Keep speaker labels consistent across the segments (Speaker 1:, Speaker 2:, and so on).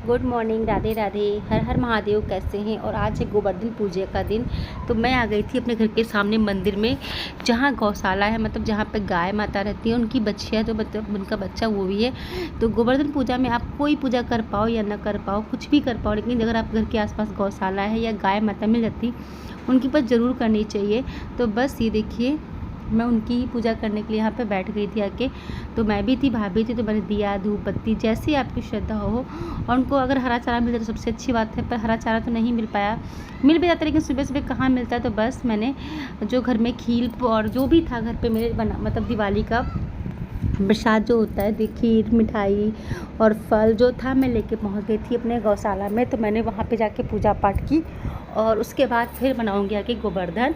Speaker 1: Good morning, Radhe Radhe, हर हर महादेव। कैसे हैं? और आज है गोवर्धन पूजा का दिन। तो मैं आ गई थी अपने घर के सामने मंदिर में, जहाँ गौशाला है, मतलब जहाँ पे गाय माता रहती है, उनकी बच्चियाँ, तो मतलब उनका बच्चा वो भी है। तो गोवर्धन पूजा में आप कोई पूजा कर पाओ या ना कर पाओ, कुछ भी कर पाओ, लेकिन अगर आप घर के आसपास गौशाला है या गाय माता मिल जाती, उनकी पूजा ज़रूर करनी चाहिए। तो बस ये देखिए, मैं उनकी ही पूजा करने के लिए यहाँ पे बैठ गई थी आके। तो मैं भी थी, भाभी थी, तो मैंने दिया, धूप बत्ती, जैसी आपकी श्रद्धा हो। और उनको अगर हरा चारा मिल जाए तो सबसे अच्छी बात है, पर हरा चारा तो नहीं मिल पाया। मिल भी जाता, लेकिन सुबह सुबह कहाँ मिलता है। तो बस मैंने जो घर में खीर और जो भी था घर पे मेरे बना, मतलब दिवाली का प्रसाद जो होता है, खीर, मिठाई और फल जो था, मैं लेके पहुंच गई थी अपने गौशाला में। तो मैंने वहां पे जाके पूजा पाठ की और उसके बाद फिर बनाऊंगी आके गोवर्धन।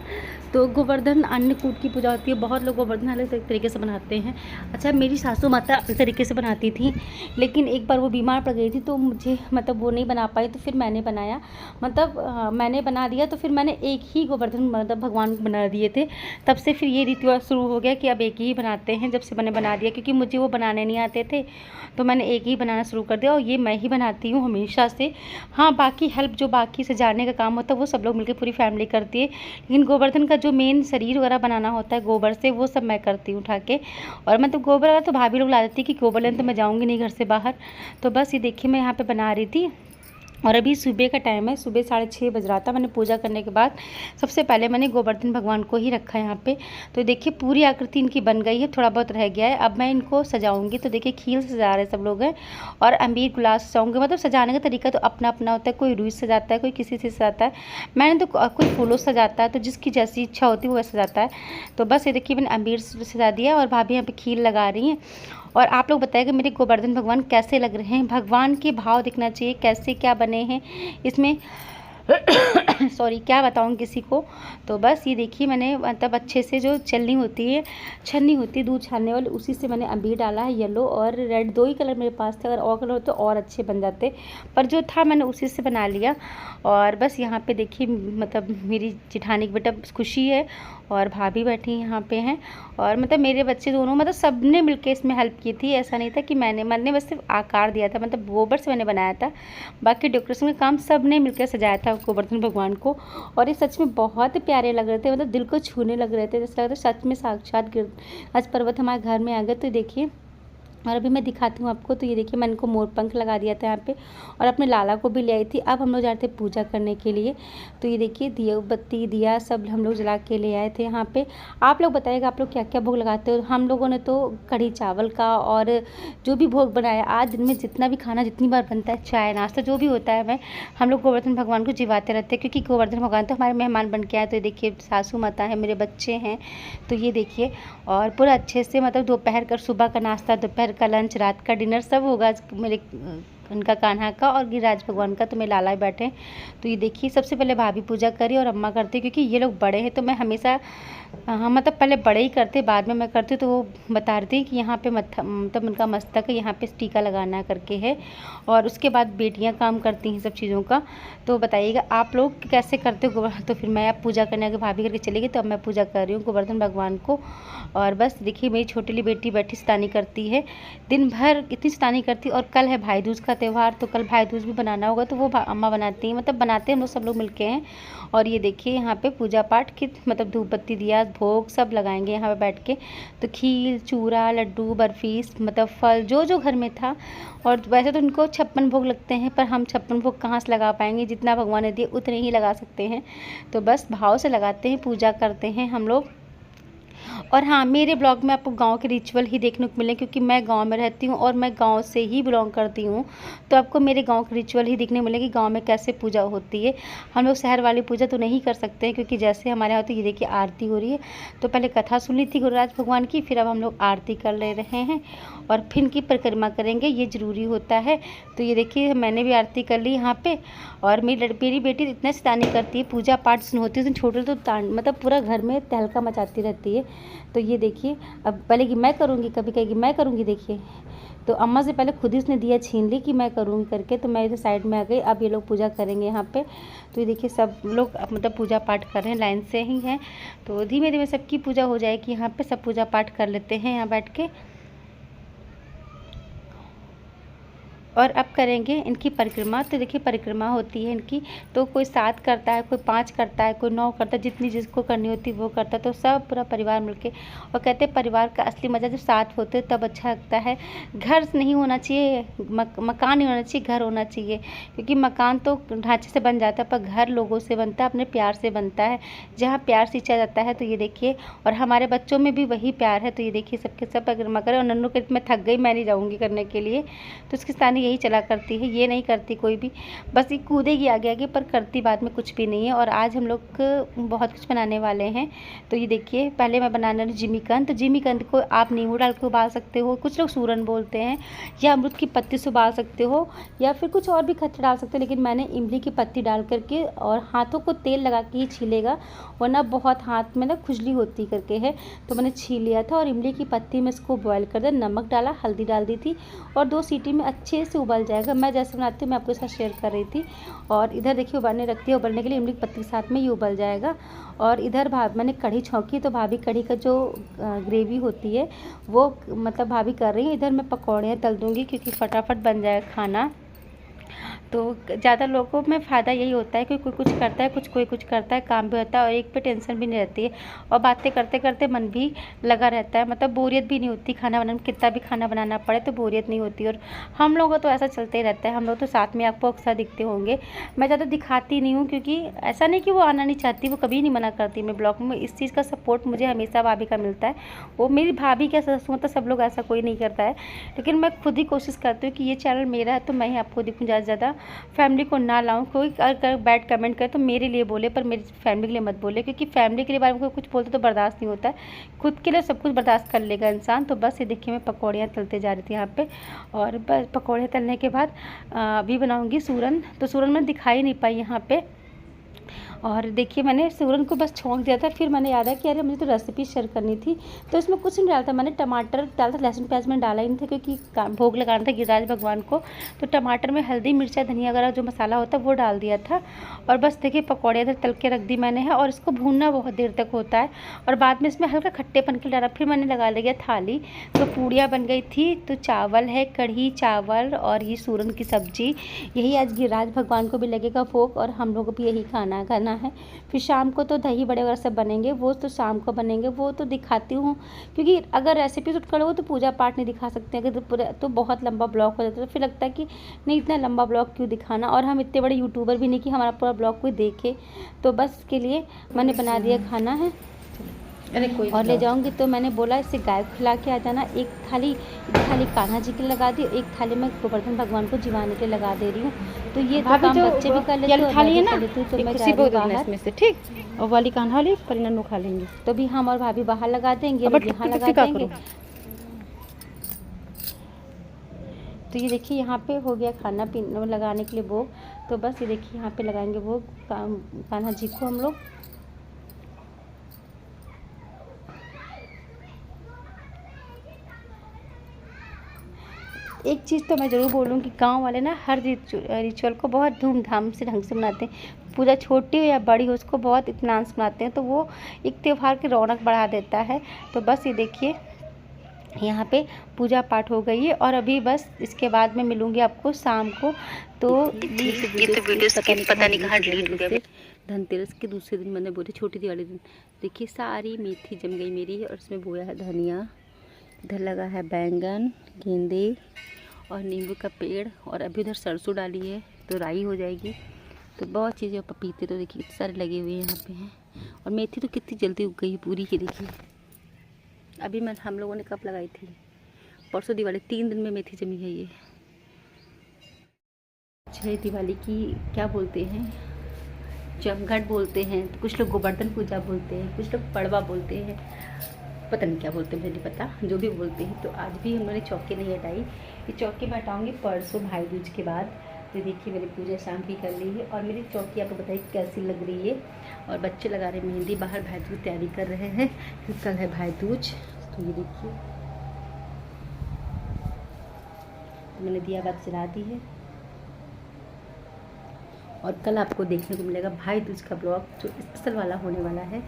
Speaker 1: तो गोवर्धन अन्नकूट की पूजा होती है। बहुत लोग गोवर्धन अलग तरीके से बनाते हैं। अच्छा, मेरी सासू माता अलग तरीके से बनाती थी, लेकिन एक बार वो बीमार पड़ गई थी, तो मुझे मतलब वो नहीं बना पाई। तो फिर मैंने बनाया, मतलब मैंने बना दिया। तो फिर मैंने एक ही गोवर्धन मतलब भगवान को बना दिए थे। तब से फिर ये रिचुअल शुरू हो गया कि अब एक ही बनाते हैं। जब से मैंने बना दिया, क्योंकि मुझे वो बनाने नहीं आते थे, तो मैंने एक ही बनाना शुरू कर दिया। और ये मैं ही बनाती हूँ हमेशा से। हाँ, बाकी हेल्प जो बाकी सजाने का काम होता है वो सब लोग मिलकर पूरी फैमिली करती है, लेकिन गोवर्धन का जो मेन शरीर वगैरह बनाना होता है गोबर से, वो सब मैं करती हूँ उठा के। और मतलब गोबर वाला तो भाभी लोग ला देती कि गोबर लेने तो मैं जाऊँगी नहीं घर से बाहर। तो बस ये देखिए, मैं यहाँ पे बना रही थी। और अभी सुबह का टाइम है, सुबह 6:30 बज रहा था। मैंने पूजा करने के बाद सबसे पहले मैंने गोवर्धन भगवान को ही रखा है यहाँ पे। तो देखिए, पूरी आकृति इनकी बन गई है, थोड़ा बहुत रह गया है। अब मैं इनको सजाऊंगी। तो देखिए, खील से सजा रहे सब लोग हैं और अम्बीर गुलाल से सजाऊंगी। मतलब सजाने का तरीका तो अपना अपना होता है, कोई रुई से सजाता है, कोई किसी से सजाता है। मैंने तो कोई फूलों से सजाता है, तो जिसकी जैसी इच्छा होती है वो वैसे सजाता है। तो बस ये देखिए, मैंने अम्बीर से सजा दिया और भाभी यहाँ पे खील लगा रही हैं। और आप लोग बताइएगा मेरे गोवर्धन भगवान कैसे लग रहे हैं। भगवान के भाव दिखना चाहिए, कैसे क्या बने हैं इसमें। सॉरी, क्या बताऊँ किसी को। तो बस ये देखिए, मैंने मतलब अच्छे से जो छन्नी होती है दूध छानने वाली, उसी से मैंने अबीर डाला है। येलो और रेड, दो ही कलर मेरे पास थे, अगर और कलर होते तो और अच्छे बन जाते, पर जो था मैंने उसी से बना लिया। और बस यहाँ पे देखिए, मतलब मेरी जेठानी की बेटा खुशी है और भाभी बैठी यहाँ पे हैं। और मतलब मेरे बच्चे दोनों, मतलब सब ने मिलकर इसमें हेल्प की थी। ऐसा नहीं था कि मैंने बस सिर्फ आकार दिया था, मतलब गोबर से मैंने बनाया था। बाकी डेकोरेशन का काम सब ने मिलकर सजाया था गोवर्धन भगवान को। और ये सच में बहुत प्यारे लग रहे थे, मतलब दिल को छूने लग रहे थे, जैसे लग रहा था सच में साक्षात आज पर्वत हमारे घर में आ गए। तो देखिए, और अभी मैं दिखाती हूँ आपको। तो ये देखिए, मैंने इनको मोर पंख लगा दिया था यहाँ पे, और अपने लाला को भी ले आई थी। अब हम लोग जा रहे थे पूजा करने के लिए। तो ये देखिए, दिया बत्ती दिया सब हम लोग जला के ले आए थे यहाँ पे। आप लोग बताइएगा आप लोग क्या क्या भोग लगाते हो। हम लोगों ने तो कढ़ी चावल का और जो भी भोग बनाया आज दिन में, जितना भी खाना जितनी बार बनता है, चाय नाश्ता जो भी होता है, हम लोग गोवर्धन भगवान को जिवाते रहते हैं, क्योंकि गोवर्धन भगवान तो हमारे मेहमान बन के आए। तो ये देखिए, सासू माता है, मेरे बच्चे हैं। तो ये देखिए, और पूरा अच्छे से, मतलब दोपहर का, सुबह का नाश्ता, दोपहर का लंच, रात का डिनर सब होगा आज मेरे उनका कान्हा का और गिरिराज भगवान का। तो मेरे लाला बैठे। तो ये देखिए, सबसे पहले भाभी पूजा करी और अम्मा करती, क्योंकि ये लोग बड़े हैं। तो मैं हमेशा हाँ, मतलब पहले बड़े ही करते, बाद में मैं करती। तो वो बता रही थी कि यहाँ पे मतलब उनका मस्तक है, यहाँ पे टीका लगाना करके है। और उसके बाद बेटियाँ काम करती हैं सब चीज़ों का। तो बताइएगा आप लोग कैसे करते हो गोवर्धन। तो फिर मैं अब पूजा करने आगे भाभी करके चली गई, तो अब मैं पूजा कर रही हूँ गोवर्धन भगवान को। और बस देखिए, मेरी छोटी ली बेटी बैठी शैतानी करती है, दिन भर इतनी शैतानी करती। और कल है भाई दूज का त्यौहार, तो कल भाई दूज भी बनाना होगा, तो वो अम्मा बनाती हैं, मतलब बनाते हैं हम लोग सब लोग मिलके हैं। और ये देखिए, यहाँ पे पूजा पाठ की मतलब धूप बत्ती दिया, भोग सब लगाएंगे यहाँ पे बैठ के। तो खीर, चूरा, लड्डू, बर्फी, मतलब फल जो जो घर में था। और वैसे तो उनको 56 भोग लगते हैं, पर हम 56 भोग कहाँ से लगा पाएंगे, जितना भगवान ने दिए उतने ही लगा सकते हैं। तो बस भाव से लगाते हैं, पूजा करते हैं हम लोग। और हाँ, मेरे ब्लॉग में आपको गांव के रिचुअल ही देखने को मिले, क्योंकि मैं गांव में रहती हूँ और मैं गांव से ही बिलोंग करती हूँ। तो आपको मेरे गांव के रिचुअल ही देखने मिलेगी, गांव में कैसे पूजा होती है। हम लोग शहर वाली पूजा तो नहीं कर सकते हैं, क्योंकि जैसे हमारे यहाँ तो ये देखिए आरती हो रही है। तो पहले कथा सुनी थी गुरुराज भगवान की, फिर अब हम लोग आरती कर ले रहे हैं और फिर इनकी परिक्रमा करेंगे, ये ज़रूरी होता है। तो ये देखिए, मैंने भी आरती कर ली यहाँ पे। और मेरी बेटी इतना शैतानी करती है, पूजा पाठ सुन होती है उस दिन छोटे, तो मतलब पूरा घर में तहलका मचाती रहती है। तो ये देखिए, अब पहले कि मैं करूँगी, कभी कहेगी मैं करूँगी। देखिए, तो अम्मा से पहले खुद ही उसने दिया छीन ली कि मैं करूँगी करके। तो मैं इधर साइड में आ गई। अब ये लोग पूजा करेंगे यहाँ पे। तो ये देखिए, सब लोग मतलब पूजा पाठ कर रहे हैं, लाइन से ही हैं। तो धीमे धीमे सबकी पूजा हो जाएगी। यहाँ पे सब पूजा पाठ कर लेते हैं यहाँ बैठ के। और अब करेंगे इनकी परिक्रमा। तो देखिए परिक्रमा होती है इनकी, तो कोई 7 करता है, कोई 5 करता है, कोई 9 करता है, जितनी जिसको करनी होती है वो करता है। तो सब पूरा परिवार मिलके, और कहते हैं परिवार का असली मज़ा जब साथ होते हैं तब अच्छा लगता है। घर नहीं होना चाहिए, मकान नहीं होना चाहिए, घर होना चाहिए, क्योंकि मकान तो ढांचे से बन जाता है पर घर लोगों से बनता है, अपने प्यार से बनता है, जहाँ प्यार सींचा जाता है। तो ये देखिए, और हमारे बच्चों में भी वही प्यार है। तो ये देखिए सबके सब परिक्रमा करें, और नन्नू के मैं थक गई, मैं नहीं जाऊँगी करने के लिए। तो उसकी स्थानी यही चला करती है, ये नहीं करती कोई भी, बस ये कूदेगी आगे आगे, पर करती बाद में कुछ भी नहीं है। और आज हम लोग बहुत कुछ बनाने वाले हैं। तो ये देखिए, पहले मैं बनाने वाली जिमीकंद। तो जिमीकंद को आप नींबू डाल के उबाल सकते हो, कुछ लोग सूरन बोलते हैं, या अमरूद की पत्ती से उबाल सकते हो, या फिर कुछ और भी खट्टे डाल सकते हो। लेकिन मैंने इमली की पत्ती डाल करके, और हाथों को तेल लगा के ही छीलेगा, वरना बहुत हाथ में ना खुजली होती करके है। तो मैंने छील लिया था, और इमली की पत्ती में इसको बॉयल कर दिया, नमक डाला, हल्दी डाल दी थी, और 2 सीटी में अच्छे से उबल जाएगा। मैं जैसे बनाती हूँ मैं आपके साथ शेयर कर रही थी। और इधर देखिए उबालने रखती है, उबलने के लिए इमली की पत्ती के साथ में ये उबल जाएगा। और इधर मैंने कढ़ी छौंकी, तो भाभी कढ़ी का जो ग्रेवी होती है वो मतलब भाभी कर रही है। इधर मैं पकौड़े तल दूँगी, क्योंकि फटाफट बन जाएगा खाना। तो ज़्यादा लोगों में फ़ायदा यही होता है कि कोई कुछ करता है, कोई कुछ करता है, काम भी होता है, और एक पे टेंशन भी नहीं रहती है, और बातें करते करते मन भी लगा रहता है। मतलब बोरियत भी नहीं होती खाना बनाने में, कितना भी खाना बनाना पड़े तो बोरियत नहीं होती। और हम लोगों का तो ऐसा चलते ही रहता है, हम लोग तो साथ में आपको अक्सर दिखते होंगे। मैं ज़्यादा दिखाती नहीं हूँ, क्योंकि ऐसा नहीं कि वो आना नहीं चाहती, वो कभी नहीं मना करती मैं ब्लॉग में। इस चीज़ का सपोर्ट मुझे हमेशा भाभी का मिलता है। वो मेरी भाभी क्या ससुर, मतलब सब लोग ऐसा कोई नहीं करता है, लेकिन मैं खुद ही कोशिश करती हूँ कि ये चैनल मेरा है तो मैं ही आपको दिखूँ, ज़्यादा से ज़्यादा फैमिली को ना लाऊं। कोई अगर बैड कमेंट करे तो मेरे लिए बोले, पर मेरी फैमिली के लिए मत बोले, क्योंकि फैमिली के लिए बारे में कोई कुछ बोलते तो बर्दाश्त नहीं होता है, खुद के लिए सब कुछ बर्दाश्त कर लेगा इंसान। तो बस ये देखिए मैं पकौड़ियाँ तलते जा रही थी यहाँ पे, और बस पकौड़े तलने के बाद अभी बनाऊँगी सूरन। तो सूरन मैं दिखाई नहीं पाई यहाँ पे, और देखिए मैंने सूरन को बस छौंक दिया था। फिर मैंने याद है कि अरे मुझे तो रेसिपी शेयर करनी थी, तो इसमें कुछ नहीं डाला था मैंने, टमाटर डाला था, लहसुन प्याज मैंने डाला ही नहीं था, क्योंकि भोग लगाना था गिरिराज भगवान को। तो टमाटर में हल्दी मिर्चा धनिया वगैरह जो मसाला होता है वो डाल दिया था, और बस देखिए पकौड़े इधर तल के रख दी मैंने है। और इसको भूनना बहुत देर तक होता है, और बाद में इसमें हल्का खट्टेपन के डाला। फिर मैंने लगा लिया थाली, तो पूड़ियाँ बन गई थी। तो चावल है, कढ़ी चावल, और ये सूरन की सब्जी, यही आज गिरिराज भगवान को भी लगेगा भोग, और हम लोग को भी यही खाना है। फिर शाम को तो दही बड़े वगैरह सब बनेंगे, वो तो शाम को बनेंगे, वो तो दिखाती हूँ, क्योंकि अगर रेसिपी शूट करो तो पूजा पाठ नहीं दिखा सकते, अगर तो पूरा तो बहुत लंबा ब्लॉग हो जाता है। तो फिर लगता है कि नहीं, इतना लंबा ब्लॉग क्यों दिखाना, और हम इतने बड़े यूट्यूबर भी नहीं कि हमारा पूरा ब्लॉग कोई देखे। तो बस इसके लिए मैंने बना दिया खाना है,
Speaker 2: अरे कोई
Speaker 1: और ले जाऊंगी। तो मैंने बोला इससे गाय को खिला के आ जाना। एक थाली कान्हा जी के लिए लगा दी, एक थाली मैं गोवर्धन भगवान को जिवाने के लिए लगा दे रही हूँ। तो ये तो काम बच्चे भी कर लेते हैं,
Speaker 2: थाली है ना,
Speaker 1: तो मैं
Speaker 2: खुशी बहुत
Speaker 1: बाहर
Speaker 2: इसमें से, ठीक, और वाली कान्हा वाली परिनन्नू खा लेंगे।
Speaker 1: तो भी हम और भाभी बाहर लगा देंगे,
Speaker 2: अब
Speaker 1: यहाँ लगा देंगे। तो ये देखिए यहाँ पे हो गया खाना पीना लगाने के लिए भोग। तो बस ये देखिए यहाँ पे लगाएंगे भोग कान्हा जी को हम लोग। एक चीज़ तो मैं ज़रूर बोलूँ कि गांव वाले ना हर रिचुअल को बहुत धूमधाम से ढंग से मनाते हैं। पूजा छोटी हो या बड़ी हो, उसको बहुत इत्मीनान से मनाते हैं, तो वो एक त्यौहार की रौनक बढ़ा देता है। तो बस ये देखिए यहाँ पे पूजा पाठ हो गई है, और अभी बस इसके बाद में मिलूँगी आपको शाम को। तो ये तो वीडियो पता नहीं कहाँ डिलीट हो गया। धनतेरस के दूसरे दिन मैंने बोली, छोटी दिवाली दिन, देखिए सारी मेथी जम गई मेरी, और इसमें बोया है धनिया, इधर लगा है बैंगन, गेंदे, और नींबू का पेड़, और अभी उधर सरसों डाली है तो राई हो जाएगी। तो बहुत चीज़ें, पपीते तो देखिए कितने सारे लगे हुए यहाँ पे हैं, और मेथी तो कितनी जल्दी उग गई पूरी की। देखिए अभी हम लोगों ने कब लगाई थी, परसों दिवाली, 3 दिन में मेथी जमी है ये। छह दिवाली की क्या बोलते हैं, जमघट बोलते हैं, तो कुछ लोग गोवर्धन पूजा बोलते हैं, कुछ लोग पड़वा बोलते हैं, पता नहीं क्या बोलते हैं, मुझे नहीं पता, जो भी बोलते हैं। तो आज भी हमने चौकी नहीं हटाई, ये चौकी मैं हटाऊँगी परसों भाई दूज के बाद। तो देखिए मैंने पूजा शाम की कर ली है, और मेरी चौकी आपको बताइए कैसी लग रही है। और बच्चे लगा रहे मेहंदी, बाहर भाई दूज तैयारी कर रहे हैं, फिर कल है भाई दूज। तो ये देखिए तो मैंने दिया बात जला दी है, और कल आपको देखने को मिलेगा भाई दूज का ब्लॉग, जो स्पेशल वाला होने वाला है,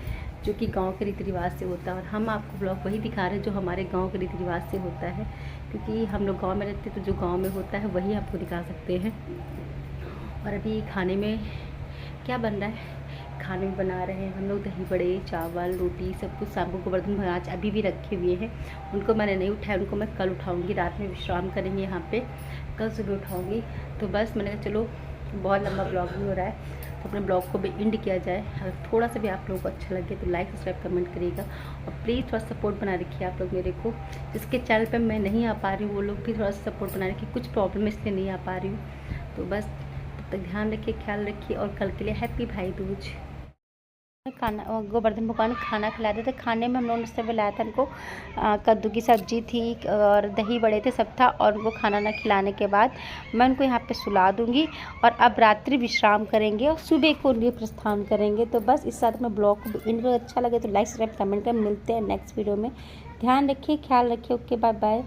Speaker 1: जो कि गांव के रीति रिवाज से होता है। और हम आपको ब्लॉग वही दिखा रहे हैं जो हमारे गांव के रीति रिवाज से होता है, क्योंकि हम लोग गांव में रहते हैं, तो जो गांव में होता है वही आपको दिखा सकते हैं। और अभी खाने में क्या बन रहा है, खाने में बना रहे हैं हम लोग दही बड़े, चावल, रोटी, सब कुछ। शाम को गोवर्धन भगवान अभी भी रखे हुए हैं, उनको मैंने नहीं उठाया, उनको मैं कल उठाऊंगी। रात में विश्राम करेंगे यहाँ पे, कल सुबह उठाऊंगी। तो बस मैंने कहा चलो बहुत लंबा ब्लॉग भी हो रहा है, तो अपने ब्लॉग को भी एंड किया जाए। अगर थोड़ा सा भी आप लोगों को अच्छा लगे तो लाइक सब्सक्राइब कमेंट करिएगा, और प्लीज़ थोड़ा सपोर्ट बना रखिए आप लोग मेरे को। जिसके चैनल पे मैं नहीं आ पा रही हूँ वो लोग भी थोड़ा सा सपोर्ट बना रखिए, कुछ प्रॉब्लम इसलिए नहीं आ पा रही हूँ। तो बस तब तक ध्यान रखिए, ख्याल रखिए, और कल के लिए हैप्पी भाई दूज। खाना गोवर्धन भगवान खाना खिलाते थे। खाने में हम लोगों ने सब लाया था उनको, कद्दू की सब्जी थी और दही बड़े थे, सब था। और उनको खाना ना खिलाने के बाद मैं उनको यहाँ पे सुला दूँगी, और अब रात्रि विश्राम करेंगे और सुबह को लिए प्रस्थान करेंगे। तो बस इस साथ में ब्लॉग को इनको अच्छा लगे तो लाइक सब्सक्राइब कमेंट कर। मिलते हैं नेक्स्ट वीडियो में। ध्यान रखिए, ख्याल रखिए। Okay, bye bye.